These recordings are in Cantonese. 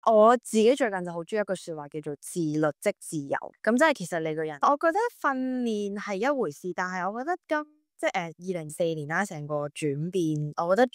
我自己最近就好中意一句說話叫做自律即自由，咁即係其實你個人，我覺得訓練係一回事，但係我覺得2024年啦，成個轉變，我覺得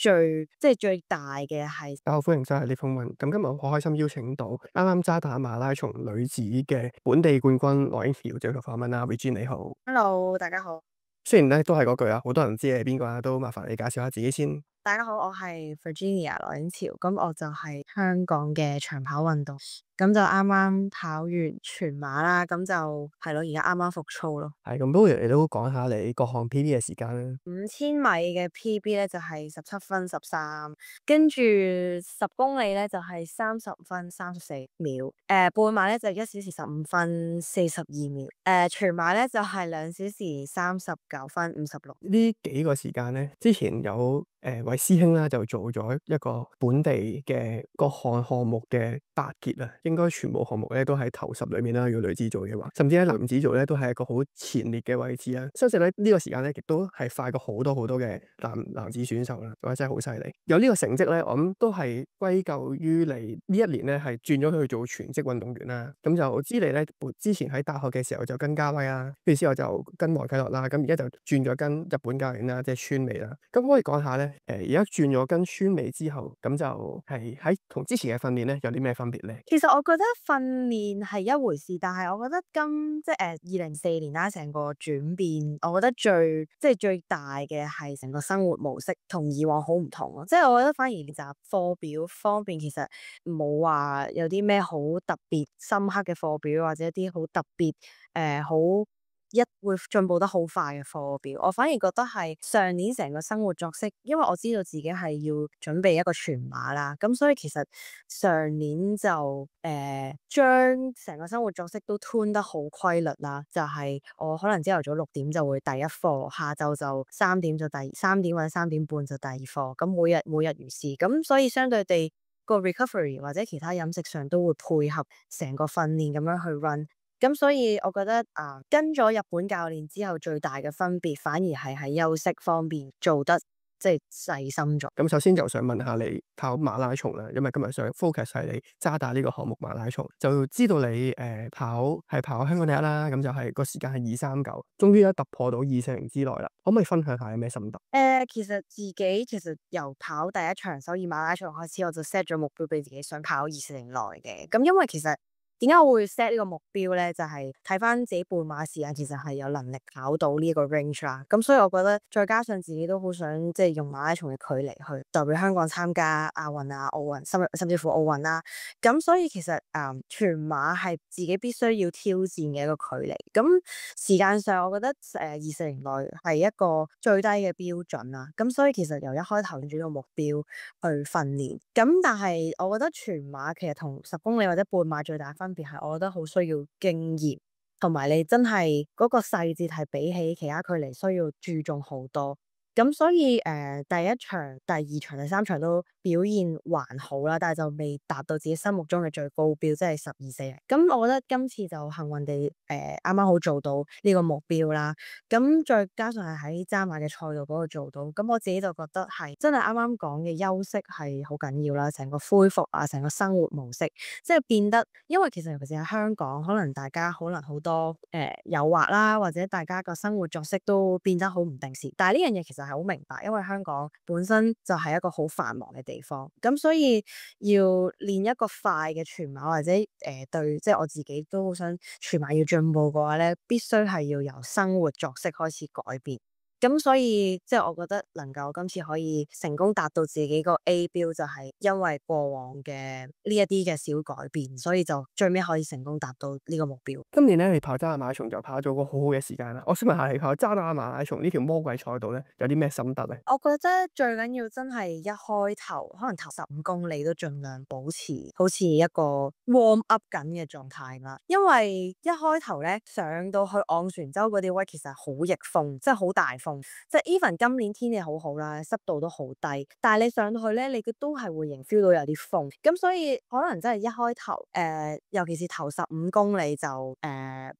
最大嘅係大家好，歡迎收睇呢封文。咁今日我好開心邀請到啱啱渣打馬拉松女子嘅本地冠軍羅英喬接受訪問啦。Regine 你好。 Hello，大家好。雖然咧都係嗰句啊，好多人知你係邊個啊，都麻煩你介紹下自己先。大家好，我係 Virginia 羅英喬，咁我就係香港嘅長跑運動，咁就啱啱跑完全馬啦，咁就係咯，而家啱啱復操咯。係咁，不如你都講下你各項 PB 嘅時間啦。5000米嘅 PB 咧就係17分13，跟住10公里咧就係30分34秒，半馬咧就1小時15分42秒，全馬咧就係2小時39分56。呢幾個時間咧，之前有位師兄啦，就做咗一個本地嘅各項目嘅8傑啊，應該全部項目咧都喺頭10裏面啦。如果女子組嘅話，甚至喺男子組咧都係一個好前列嘅位置啦。相信咧呢個時間咧亦都係快過好多好多嘅男子選手啦，所以真係好犀利。有呢個成績咧，我諗都係歸咎於你呢一年咧係轉咗去做全職運動員啦。咁就知你咧之前喺大學嘅時候就跟嘉威啦，跟住之後就跟黃啟樂啦，咁而家就轉咗跟日本教練啦，即係川美啦。咁可以講下咧，而家轉咗跟川美之後，咁就係喺同之前嘅訓練咧有啲咩分別咧？其實我覺得訓練係一回事，但係我覺得2024年啦，成個轉變，我覺得最大嘅係成個生活模式同以往好唔同咯。即係我覺得反而練習課表方面，其實冇話有啲咩好特別深刻嘅課表，或者一啲好特別好會進步得好快嘅課表。我反而覺得係上年成個生活作息，因為我知道自己係要準備一個全馬啦，咁所以其實上年就將成個生活作息都 tune 得好規律啦。就係我可能朝頭早6點就會第一課，下晝就3點或者3點半就第二課，咁每日如是，咁所以相對地個 recovery 或者其他飲食上都會配合成個訓練咁樣去 run。咁所以我覺得跟咗日本教練之後，最大嘅分別反而係喺休息方面做得即係細心咗。咁首先就想問下你跑馬拉松啦，因為今日想 focus 係你渣打呢個項目馬拉松，就知道你跑香港第一啦，咁就係個時間係2:39，終於突破到2:40之內啦。可唔可以分享下有咩心得？其實由跑第一場首爾馬拉松開始，我就 set 咗目標俾自己，想跑2:40內嘅。咁因為其實點解我會 set 呢個目標咧？就係睇翻自己半馬時間，其實係有能力跑到呢個 range 啦。咁所以我覺得，再加上自己都好想即係用馬拉松嘅距離去代表香港參加亞運啊、奧運，甚至乎奧運啦。咁所以其實全馬係自己必須要挑戰嘅一個距離。咁時間上，我覺得2:40內係一個最低嘅標準啦。咁所以其實由一開頭轉咗個目標去訓練。咁但係我覺得全馬其實同10公里或者半馬最大分別係，我覺得好需要經驗，同埋你真係嗰個細節係比起其他距離需要注重好多。咁所以第一場、第二場、第三場都表現還好啦，但係就未達到自己心目中嘅最高標，即係12:40。咁我覺得今次就幸運地啱啱好做到呢個目標啦。咁再加上係喺渣馬嘅賽道嗰度做到，咁我自己就覺得係真係啱啱講嘅休息係好緊要啦，成個恢復啊，成個生活模式即係變得，因為其實尤其是喺香港，可能大家可能好多誘惑啦，或者大家個生活作息都變得好唔定時。但係呢樣嘢其實係好明白，因為香港本身就係一個好繁忙嘅地方，咁所以要練一個快嘅全馬或者對，即係我自己都好想全馬要進步嘅話咧，必須係要由生活作息開始改變。咁所以即係我覺得能夠今次可以成功達到自己個 A 標，就係因為過往嘅呢一啲嘅小改變，所以就最尾可以成功達到呢個目標。今年咧，你跑渣打馬拉松就跑咗個好好嘅時間啦。我想問下你跑渣打馬拉松呢條魔鬼賽道咧，有啲咩心得咧？我覺得最緊要真係一開頭，可能頭15公里都盡量保持好似一個 warm up 緊嘅狀態啦。因為一開頭咧上到去昂船洲嗰啲位，其實好逆風，即係好大風風，即係 even 今年天氣好好啦，濕度都好低，但係你上到去咧，你都係會仍 feel 到有啲風，咁所以可能真係一開頭尤其是頭15公里就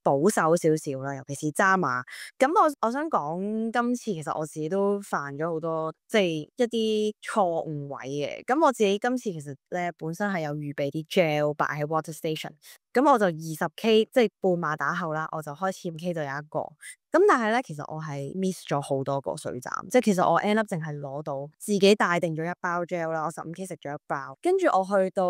保守少少啦，尤其是渣馬。咁我想講今次其實我自己都犯咗好多即係一啲錯誤位嘅。咁我自己今次其實咧本身係有預備啲 gel 擺喺 water station，咁我就20K 即係半馬打後啦，我就開始5K 就有一個。咁但係咧，其實我係 miss 咗好多個水站，即係其實我 end up 淨係攞到自己帶定咗一包 gel 啦，我15K 食咗一包，跟住我去到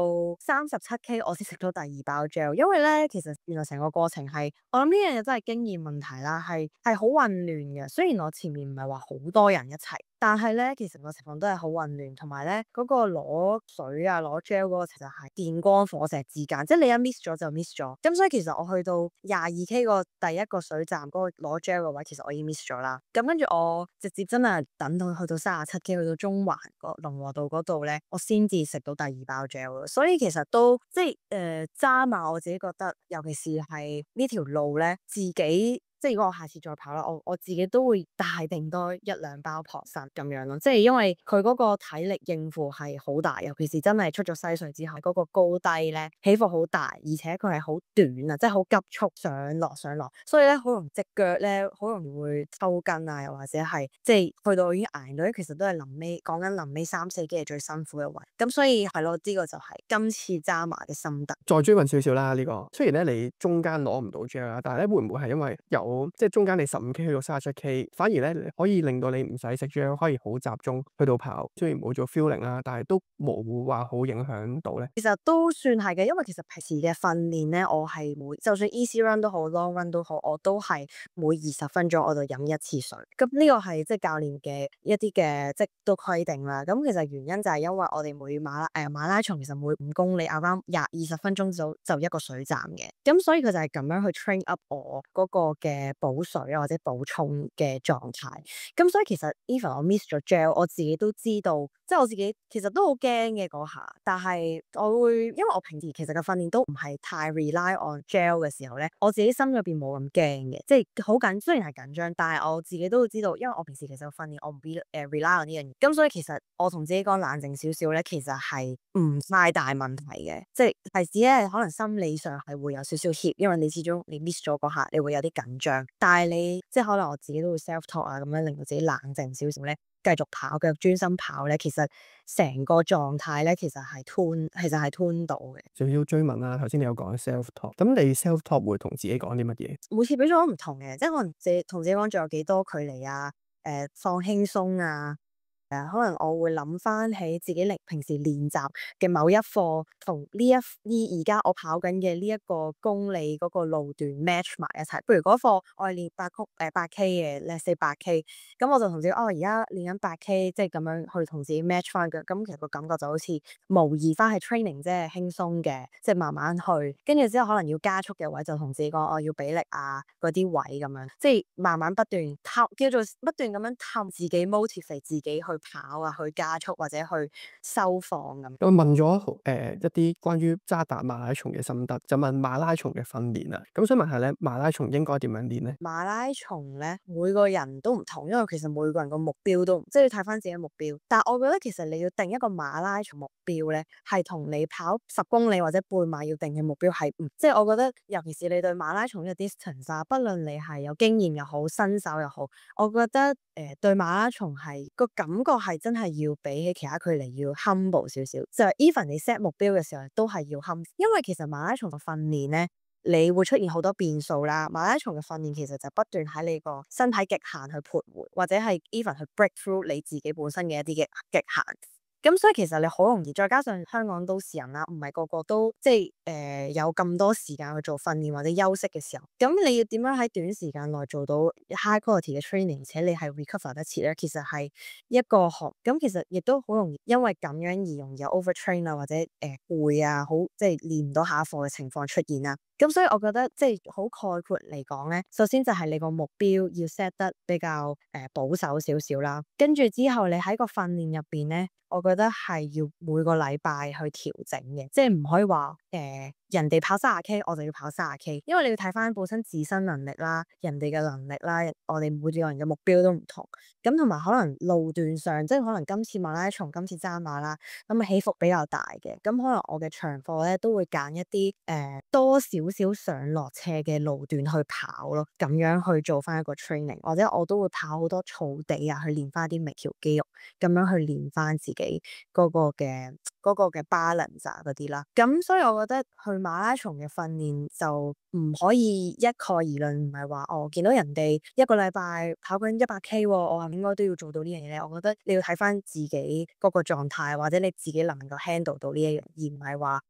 37K 我先食到第二包 gel，因為咧其實原來成個過程係我諗呢樣嘢真係經驗問題啦，係好混亂嘅。雖然我前面唔係話好多人一齊，但係咧其實個情況都係好混亂，同埋咧嗰個攞水啊攞 gel 嗰個其實係電光火石之間，即係你一 miss 咗就 miss 咗。咁所以其實我去到22K 個第一個水站嗰個攞 gel個位，其實我已經 miss 咗啦。咁跟住我直接真係等到去到37K 去到中環個龍和道嗰度咧，我先至食到第二包 gel。所以其實都即係渣馬我自己覺得，尤其是係呢條路咧，自己。即係如果我下次再跑啦，我自己都會帶定多1-2包旁身咁樣咯。即係因為佢嗰個體力應付係好大，尤其是真係出咗西隧之後，嗰個高低咧起伏好大，而且佢係好短啊，即係好急速上落上落，所以咧好容易隻腳咧好容易會抽筋啊，又或者係即係去到已經捱到，其實都係臨尾講緊臨尾3-4K係最辛苦嘅位。咁所以係咯，呢個就係今次渣馬嘅心得。再追問少少啦，呢個雖然咧你中間攞唔到 gel 啦，但係咧會唔會係因為即係中間你15K 去到37K，反而咧可以令到你唔使食 gel，可以好集中去到跑，雖然冇做 feeling 啦，但係都冇話好影響到咧。其實都算係嘅，因為其實平時嘅訓練咧，我係就算 easy run 都好 long run 都好，我都係每20分鐘我就飲一次水。咁呢個係即係教練嘅一啲嘅即係都規定啦。咁其實原因就係因為我哋每馬拉松其實每5公里啱啱20分鐘就一個水站嘅，咁所以佢就係咁樣去 train up 我嗰個嘅補水啊或者補充嘅狀態。咁所以其實 even 我 miss 咗 gel， 我自己都知道，即係我自己其實都好驚嘅嗰下，但係我會因為我平時其實嘅訓練都唔係太 rely on gel 嘅時候咧，我自己心入邊冇咁驚嘅，即係好緊，雖然係緊張，但係我自己都會知道，因為我平時其實個訓練我唔 rely on 呢樣嘢，咁所以其實我同自己講冷靜少少咧，其實係唔太大問題嘅，即係只係可能心理上係會有少少怯，因為你始終你 miss 咗嗰下，你會有啲緊張，但係你即係可能我自己都會 self talk 啊，咁樣令到自己冷靜少少咧，繼續跑，繼續專心跑咧，其實成個狀態咧，其實係 tune 到嘅。仲要追問啦，頭先你有講 self talk，咁你 self talk 會同自己講啲乜嘢？每次比賽都唔同嘅，即係可能同自己講仲有幾多距離啊，放輕鬆啊。可能我會諗翻起自己平時練習嘅某一課，同而家我跑緊嘅呢一個公里嗰個路段 match 埋一齊。譬如嗰課我係練8K 嘅，let's say 8K，咁我就同自己而家練緊8K，即係咁樣去同自己 match 翻嘅。咁其實個感覺就好似模擬翻係 training，即係輕鬆嘅，即係慢慢去。跟住之後可能要加速嘅位就同自己講，我要俾力啊嗰啲位咁樣，即係慢慢不斷叫做不斷咁樣氹自己 motivate 自己去跑啊，去加速或者去收放咁。我問咗一啲關於渣打馬拉松嘅心得，就問馬拉松嘅訓練啦。咁想問下咧，馬拉松應該點樣練咧？馬拉松咧，每個人都唔同，因為其實每個人個目標都即係要睇翻自己目標。但係我覺得其實你要定一個馬拉松目標咧，係同你跑10公里或者半馬要定嘅目標係唔即係我覺得，尤其是你對馬拉松呢個 distance 啊，不論你係有經驗又好，新手又好，我覺得對馬拉松係個感覺係真係要比起其他距離要 humble 少少，就係 even 你 set 目標嘅時候都係要 humble，因為其實馬拉松嘅訓練咧，你會出現好多變數啦。馬拉松嘅訓練其實就不斷喺你個身體極限去徘徊，或者係 even 去 break through 你自己本身嘅一啲嘅極限。咁所以其實你好容易，再加上香港都市人啦，唔係個個都即係有咁多時間去做訓練或者休息嘅時候，咁你要點樣喺短時間內做到 high quality 嘅 training，而且你係 recover 得切咧？其實係一個學，咁其實亦都好容易因為咁樣而容易有 overtrain 啊，或者攰啊，好即係練唔到下一課嘅情況出現啦。咁所以我覺得即係好概括嚟講咧，首先就係你個目標要 set 得比較保守少少啦，跟住之後你喺個訓練入邊咧，我覺得係要每個禮拜去調整嘅，即係唔可以話人哋跑30K，我就要跑30K，因為你要睇翻本身自身能力啦、人哋嘅能力啦，我哋每個人嘅目標都唔同。咁同埋可能路段上，即係可能今次馬拉松、今次渣馬啦，咁起伏比較大嘅，咁可能我嘅長課咧都會揀一啲多少少上落斜嘅路段去跑咯，咁樣去做翻一個 training，或者我都會跑好多草地啊，去練翻啲微橋肌肉，咁樣去練翻自己嗰個嘅 balance 啊嗰啲啦。咁所以我覺得去馬拉松嘅訓練就唔可以一概而論，唔係話我見到人哋一個禮拜跑緊100K，我係咪應該都要做到呢樣嘢咧？我覺得你要睇翻自己嗰個狀態，或者你自己能唔能夠 handle 到呢一樣，而唔係話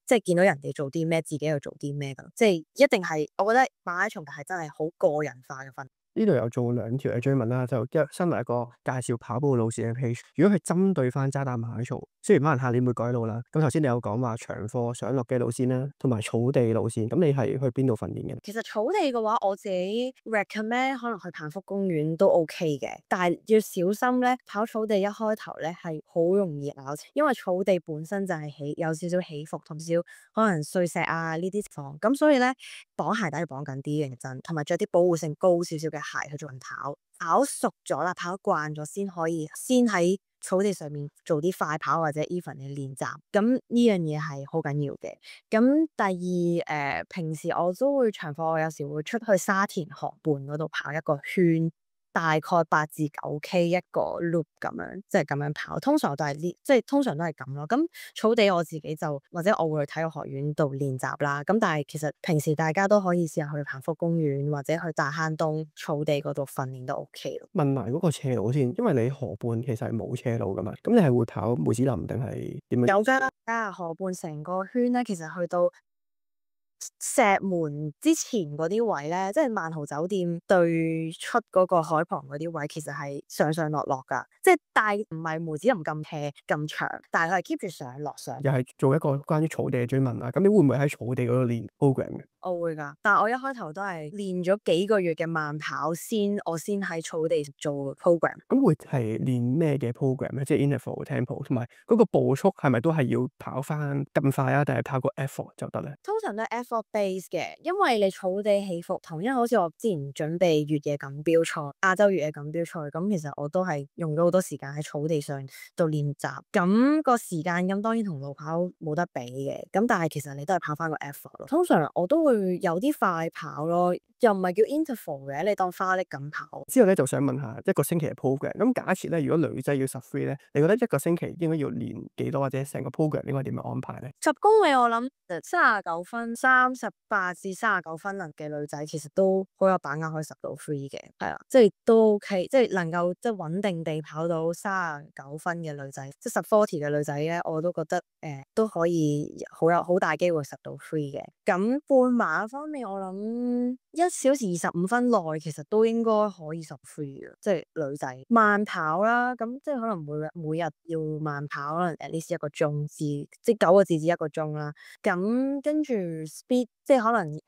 即係見到人哋做啲咩，自己又做啲咩㗎。即係一定係，我覺得馬拉松係真係好個人化嘅訓練。呢度有做2條嘅追問啦，就身為一個介紹跑步路線嘅 page，如果係針對翻渣打馬拉松，雖然可能下年會改路啦，咁頭先你有講話長課上落嘅路線啦，同埋草地路線，咁你係去邊度訓練嘅？其實草地嘅話，我自己 recommend 可能去彭福公園都 OK 嘅，但係要小心咧，跑草地一開頭咧係好容易拗斜，因為草地本身就係有少少起伏同少可能碎石啊呢啲情況，咁所以咧綁鞋帶要綁緊啲認真，同埋着啲保護性高少少嘅鞋去做人跑熟咗啦，跑慣咗先可以先喺草地上面做啲快跑或者 even 嘅練習，咁呢樣嘢係好緊要嘅。咁第二平時我都會長課，我有時會出去沙田河畔嗰度跑一個圈，大概8至9K 一個 loop 咁樣，即係咁樣跑。通常都係通常都係咁咯。咁草地我自己就或者我會去體育學院度練習啦。咁但係其實平時大家都可以試下去彭福公園或者去大坑東草地嗰度訓練都 OK 咯。問埋嗰個斜路先，因為你河畔其實係冇斜路噶嘛，咁你係會跑梅子林定係點樣？有㗎，河畔成個圈咧，其實去到石門之前嗰啲位咧，即係萬豪酒店對出嗰個海旁嗰啲位，其實係上上落落噶，即係但係唔係梅子林咁斜咁長，但係佢係 keep 住上落上。又係做一個關於草地嘅追問啦，咁你會唔會喺草地嗰度練 program 嘅？我會㗎，但係我一開頭都係練咗幾個月嘅慢跑先，我先喺草地做 program。咁會係練咩嘅 program 咧？即係 interval、tempo 同埋嗰個步速係咪都係要跑翻咁快啊？定係跑個 effort 就得咧？通常都係 effort base 嘅，因為你草地起伏同，因為好似我之前準備越野錦標賽、亞洲越野錦標賽，咁其實我都係用咗好多時間喺草地上度練習，咁個時間咁當然同路跑冇得比嘅，咁但係其實你都係跑翻個 effort 咯。通常我都會有啲快跑咯，又唔係叫 interval 嘅，你當花力咁跑。之後咧就想問下一個星期嘅 program，咁假設咧如果女仔要10 free 咧，你覺得一個星期應該要練幾多，或者成個 program 應該點樣安排咧？10公里我諗39分、38至39分能嘅女仔其實都好有把握可以10到 free 嘅，係啦，即係都 OK，即係能夠即係穩定地跑到39分嘅女仔，即係1040嘅女仔咧，我都覺得都可以有好大機會10到 free 嘅。咁半馬方面，我諗1小時25分內其實都應該可以10 free 嘅，即係女仔慢跑啦，咁即係可能每日要慢跑，可能 at least 1個鐘至即係9個字至1個鐘啦。咁跟住 speed 即係可能一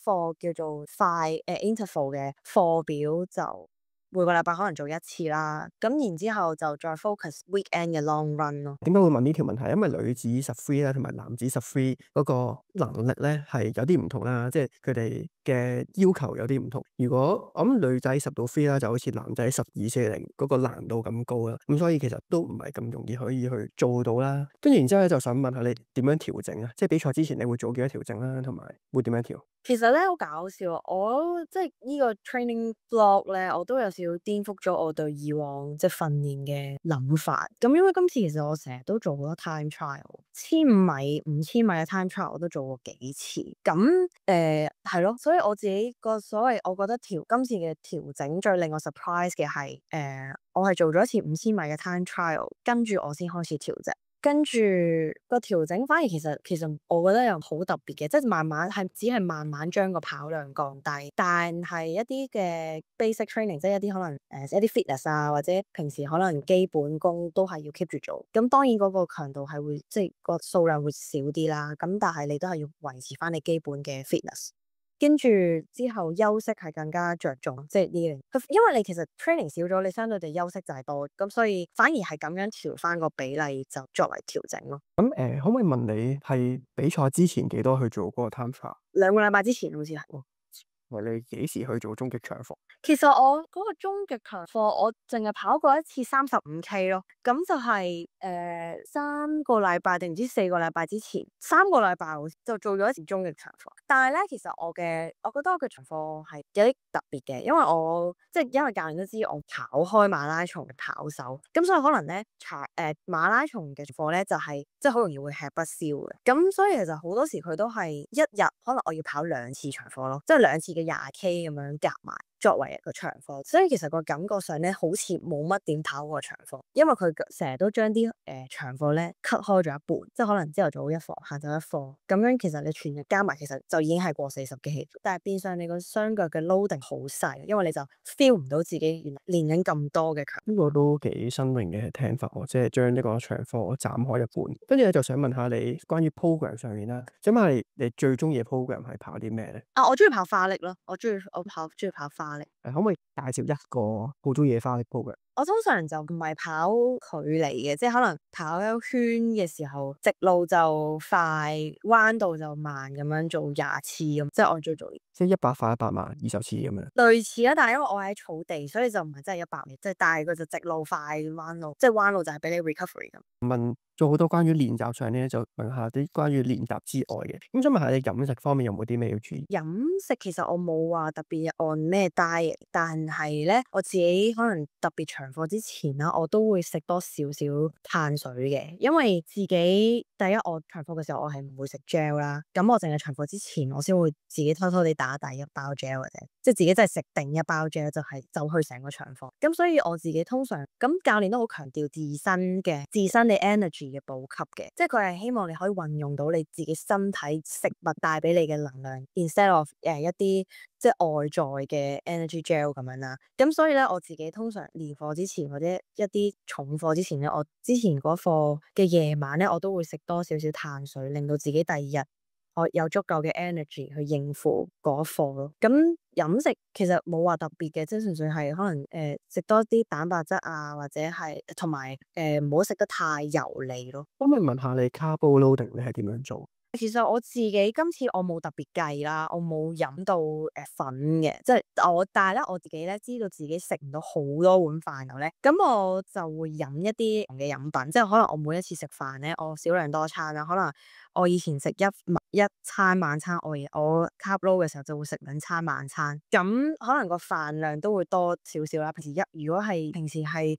課叫做快interval 嘅課表就每個禮拜可能做1次啦，咁然之後就再 focus weekend 嘅 long run 咯。點解會問呢條問題？因為女子10 free 啦，同埋男子10 free 嗰個能力咧係有啲唔同啦，即係佢哋嘅要求有啲唔同。如果我諗女仔10到 free 啦，就好似男仔1240嗰個難度咁高啦，咁所以其實都唔係咁容易可以去做到啦。跟住然之後咧，就想問下你點樣調整啊？即係比賽之前你會做幾多調整啦，同埋會點樣調？其實咧好搞笑啊！我即係呢個 training blog 咧，我都有少少顛覆咗我對以往即係訓練嘅諗法。咁因為今次其實我成日都做好多 time trial， 1000米、5000米嘅 time trial 我都做過幾次。咁係咯，所以我自己個所謂我覺得今次嘅調整最令我 surprise 嘅係我係做咗一次5000米嘅 time trial， 跟住我先開始調整。跟住個調整反而其實我覺得又好特別嘅，即係只係慢慢將個跑量降低，但係一啲嘅 basic training， 即係一啲可能一啲 fitness 啊，或者平時可能基本功都係要 keep 住做。咁當然嗰個強度係會即係個數量會少啲啦，咁但係你都係要維持翻你基本嘅 fitness。跟住之後休息係更加着重，即係呢樣。因為你其實 training 少咗，你相對地休息就係多，咁所以反而係咁樣調翻個比例就作為調整咯。咁可唔可以問你係比賽之前幾多去做嗰個 time trial？2個禮拜之前好似係。喂，你幾時去做終極長課？其實我嗰個終極強課，我淨係跑過一次35K 咯，咁就係3個禮拜定唔知4個禮拜之前，3個禮拜好似就做咗一次終極長課。但係咧，其實我覺得我嘅長課係有啲特別嘅，因為因為教練都知我跑開馬拉松嘅跑手，咁所以可能咧馬拉松嘅課咧就係即係好容易會吃不消嘅，咁所以其實好多時佢都係一日可能我要跑2次長課咯，即係2次嘅20K 咁樣夾埋。作為一個長課，所以其實個感覺上咧，好似冇乜點跑過長課，因為佢成日都將啲長課咧 cut 開咗一半，即係可能朝頭早一課，下晝一課，咁樣其實你全日加埋，其實就已經係過40幾起，但係變相你個雙腳嘅 loading 好細，因為你就 feel 唔到自己原來練緊咁多嘅強。呢個都幾新穎嘅聽法喎，即係將呢個長課斬開一半。跟住咧就想問下你關於 program 上面啦，想問下你最中意嘅 program 係跑啲咩咧？我中意跑花力咯，我中意跑花力。可唔可以介紹一個好中意嘅花力 program？我通常就唔係跑距離嘅，即係可能跑一圈嘅時候，直路就快，彎道就慢咁樣做20次咁，即係我最做。即係100快100慢20次咁樣。類似啊，但係因為我喺草地，所以就唔係真係100米，即係但係佢就直路快，彎路即係彎路就係俾你 recovery 咁。問咗好多關於練習上咧，就問下啲關於練習之外嘅。咁想問下你飲食方面有冇啲咩要注意？飲食其實我冇話特別按咩 diet，但係咧我自己可能特別長課之前啦，我都會食多少少碳水嘅，因為自己第一我長課嘅時候我係唔會食 gel 啦，咁我淨係長課之前我先會自己偷偷地打第一包 gel 嘅啫，即係自己真係食定一包 gel 就係走去成個長課。咁所以我自己通常咁教練都好強調自身你 energy 嘅補給嘅，即係佢係希望你可以運用到你自己身體食物帶俾你嘅能量 ，instead of 一啲即係外在嘅 energy gel 咁樣啦。咁所以咧，我自己通常練課之前或者一啲重課之前咧，我之前嗰課嘅夜晚咧，我都會食多少少碳水，令到自己第二日我有足夠嘅 energy 去應付嗰課咯。咁飲食其實冇話特別嘅，即係純粹係可能食多啲蛋白質啊，或者係同埋唔好食得太油膩咯。可唔可以問下你 carb loading 你係點樣做？其實我自己今次我冇特別計啦，我冇飲到粉嘅，即係但係咧我自己咧知道自己食唔到好多碗飯嘅咧，咁我就會飲一啲嘅飲品，即係可能我每一次食飯咧，我少量多餐啦，可能我以前食一餐晚餐，我 carb load 嘅時候就會食2餐晚餐，咁可能個飯量都會多少少啦。如果係平時係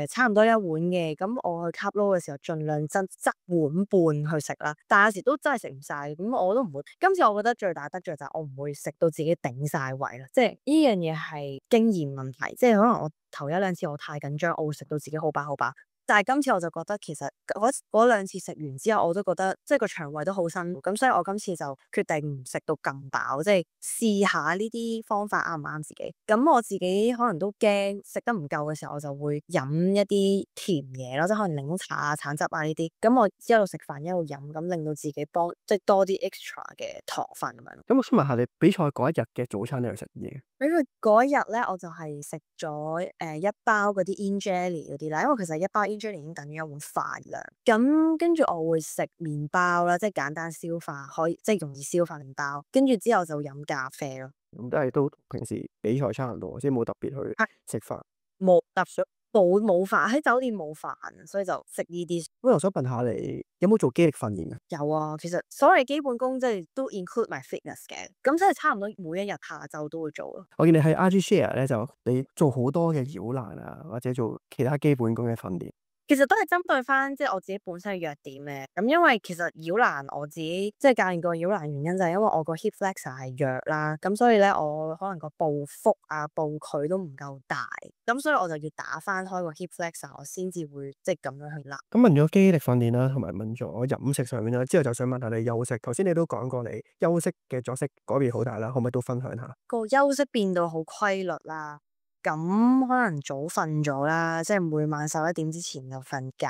差唔多一碗嘅，咁我去 carb load 嘅時候，盡量側碗半去食啦。但係有時都真係食唔晒，咁我都唔會。今次我覺得最大得着就係我唔會食到自己頂晒胃啦，即係呢樣嘢係經驗問題，即係可能我頭1、2次我太緊張，我會食到自己好飽好飽。但係今次我就覺得其實嗰2次食完之後，我都覺得即係個腸胃都好辛苦，咁所以我今次就決定唔食到咁飽，即係試下呢啲方法啱唔啱自己。咁我自己可能都驚食得唔夠嘅時候，我就會飲一啲甜嘢咯，即係可能檸檬茶啊、橙汁啊呢啲。咁我一路食飯一路飲，咁令到自己即係多啲 extra 嘅糖分咁樣。咁我想問下你比賽嗰一日嘅早餐你係食乜嘢？因為嗰一日咧，我就係食咗一包嗰啲 in jelly 嗰啲啦，因為其實一包 in jelly 已經等於一碗飯量。咁跟住我會食麵包啦，即係簡單消化，可以即係容易消化麵包。跟住之後就飲咖啡咯。咁都係都同平時比賽差唔多，即係冇特別去食飯。冇特別冇飯，喺酒店冇飯，所以就食呢啲。咁我想問下你有冇做肌力訓練啊？有啊，其實所謂基本功即係都 include my fitness 嘅，咁即係差唔多每一日下晝都會做咯。我見你喺 IG share 咧，就你做好多嘅繞欄啊，或者做其他基本功嘅訓練。其實都係針對翻即係我自己本身嘅弱點嘅，咁因為其實繞欄我自己即係教練個繞欄原因就係因為我個 hip flexor 係弱啦，咁所以咧我可能個步幅啊步距都唔夠大，咁所以我就要打翻開個 hip flexor，我先至會即係咁樣去拉。咁問咗肌力訓練啦，同埋問咗飲食上面啦，之後就想問下你休息。頭先你都講過你休息嘅作息改變好大啦，可唔可以都分享下？個休息變到好規律啦。咁可能早瞓咗啦，即係每晚11點之前就瞓覺，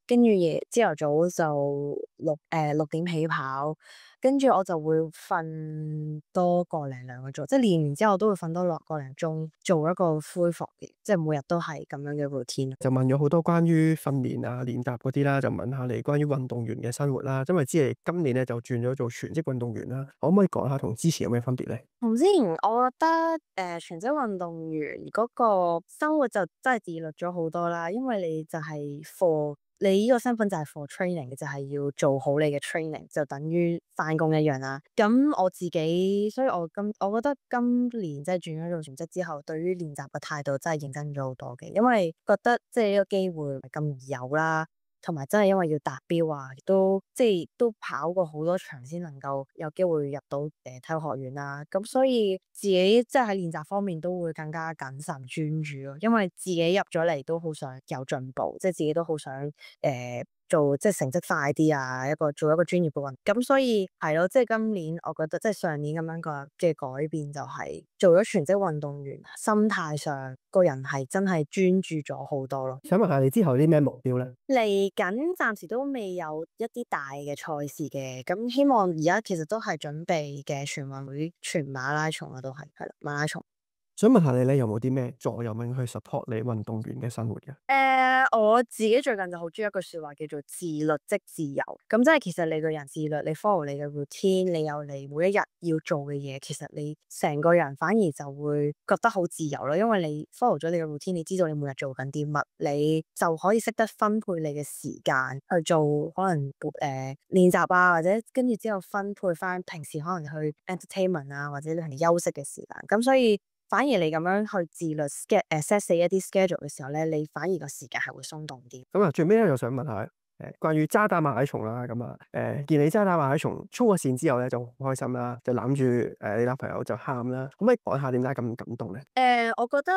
跟住朝頭早就6點起跑，跟住我就會瞓多個零兩個鐘，即係練完之後都會瞓多個零鐘，做一個恢復嘅，即係每日都係咁樣嘅 routine。就問咗好多關於訓練啊、練習嗰啲啦，就問下你關於運動員嘅生活啦。因為知你今年咧就轉咗做全職運動員啦，可唔可以講下同之前有咩分別咧？同之前我覺得全職運動員嗰個生活就真係自律咗好多啦，因為你就係 for 你呢個身份就係 for training 嘅，就係要做好你嘅 training，就等於翻工一樣啦。咁我自己，所以我覺得今年即係轉咗做全職之後，對於練習嘅態度真係認真咗好多嘅，因為覺得即係呢個機會唔係咁易有啦。同埋真係因為要達標啊，都即係都跑過好多場先能夠有機會入到體育學院啦。咁所以自己即係喺練習方面都會更加謹慎專注咯，因為自己入咗嚟都好想有進步，即係自己都好想做即係成績快啲啊，做一個專業嘅運動。咁所以係咯，即係今年我覺得即係上年咁樣嘅改變就係做咗全職運動員，心態上個人係真係專注咗好多咯。想問下你之後有啲咩目標咧？嚟緊暫時都未有一啲大嘅賽事嘅，咁希望而家其實都係準備嘅全運會、全馬拉松啊，都係啦，馬拉松。想問下你咧，有冇啲咩座右銘去 support 你運動員嘅生活嘅？我自己最近就好中意一句說話叫做自律即自由。咁即係其實你個人自律，你 follow 你嘅 routine，你有你每一日要做嘅嘢，其實你成個人反而就會覺得好自由咯。因為你 follow 咗你嘅 routine，你知道你每日做緊啲乜，你就可以識得分配你嘅時間去做可能練習啊，或者跟住之後分配翻平時可能去 entertainment 啊，或者你係休息嘅時間。咁所以反而你咁樣去自律 set 死一啲 schedule 嘅時候咧，你反而個時間係會鬆動啲。咁啊，最尾咧又想問下關於渣打馬拉松啦，咁啊見你渣打馬拉松衝咗線之後咧就好開心啦，就攬住你男朋友就喊啦，可唔可以講下點解咁感動咧？我覺得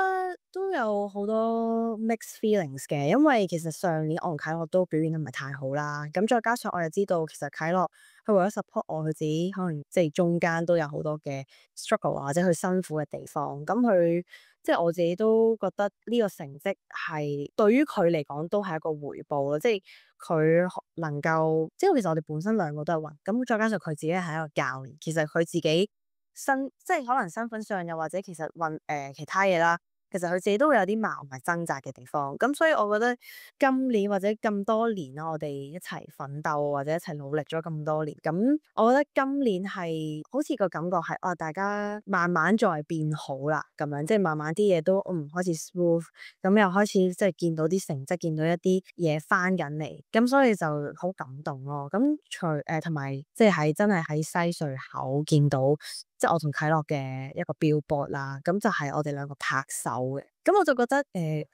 都有好多 mixed feelings 嘅，因為其實上年我同啟樂都表現得唔係太好啦，咁再加上我又知道其實啟樂佢為咗 support 我，佢自己可能即係中間都有好多嘅 struggle 或者佢辛苦嘅地方，咁佢即係我自己都覺得呢個成績係對於佢嚟講都係一個回報咯，即係佢能夠，即係其實我哋本身兩個都係運，咁再加上佢自己係一個教練，其實佢自己即係可能身份上又或者其實其他嘢啦。其實佢自己都會有啲矛同埋掙扎嘅地方，咁所以我覺得今年或者咁多年啦，我哋一齊奮鬥或者一齊努力咗咁多年，咁我覺得今年係好似個感覺係大家慢慢再變好啦，咁樣即係慢慢啲嘢都開始 smooth，咁又開始即係見到啲成績，見到一啲嘢翻緊嚟，咁所以就好感動咯。咁同埋即係真係喺西隧口見到。即係我同啟樂嘅一個 billboard 啦，咁就係我哋兩個拍手嘅，咁我就覺得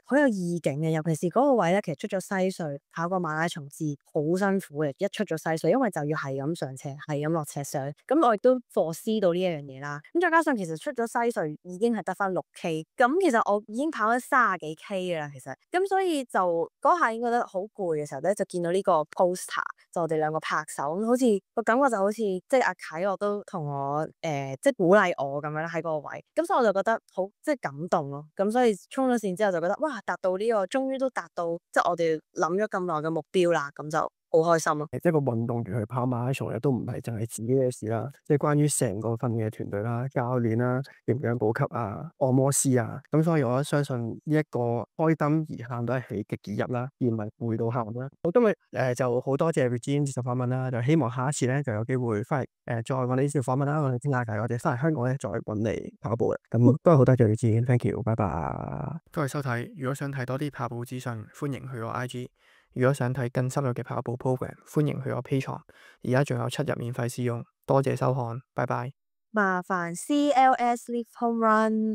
好有意境嘅，尤其是嗰個位咧，其實出咗西隧跑個馬拉松至好辛苦嘅，一出咗西隧，因為就要係咁上斜，係咁落斜上，咁我亦都 foresee 到呢一樣嘢啦。咁再加上其實出咗西隧已經係得翻6K，咁其實我已經跑咗30幾 K 嘅啦，其實，咁所以就嗰下已經覺得好攰嘅時候咧，就見到呢個 poster，就我哋兩個拍手，咁好似個感覺就好似即係阿啟樂都同我即係鼓勵我咁樣啦喺嗰個位，咁所以我就覺得好即係感動咯。咁所以衝咗線之後就覺得哇，達到呢個終於都達到即係我哋諗咗咁耐嘅目標啦，咁就好開心咯。即係個運動員去跑馬拉松咧，都唔係淨係自己嘅事啦，即係關於成個訓練嘅團隊啦、教練啦、營養補給啊、按摩師啊，咁所以我相信呢一個開燈而喊都係喜極而泣啦，而唔係攰到喊啦。好，今日就好多謝 Regine 接受訪問啦，就希望下一次咧就有機會翻嚟再揾你接受訪問啦，我哋傾下偈，我哋翻嚟香港咧再揾你跑步嘅。咁都係好多謝 Regine，thank you，拜拜。多謝收睇，如果想睇多啲跑步資訊，歡迎去我 IG。如果想睇更深入嘅跑步 program，歡迎去我 Patreon，而家仲有7日免費試用，多謝收看，拜拜。麻煩 CLS Live Home Run。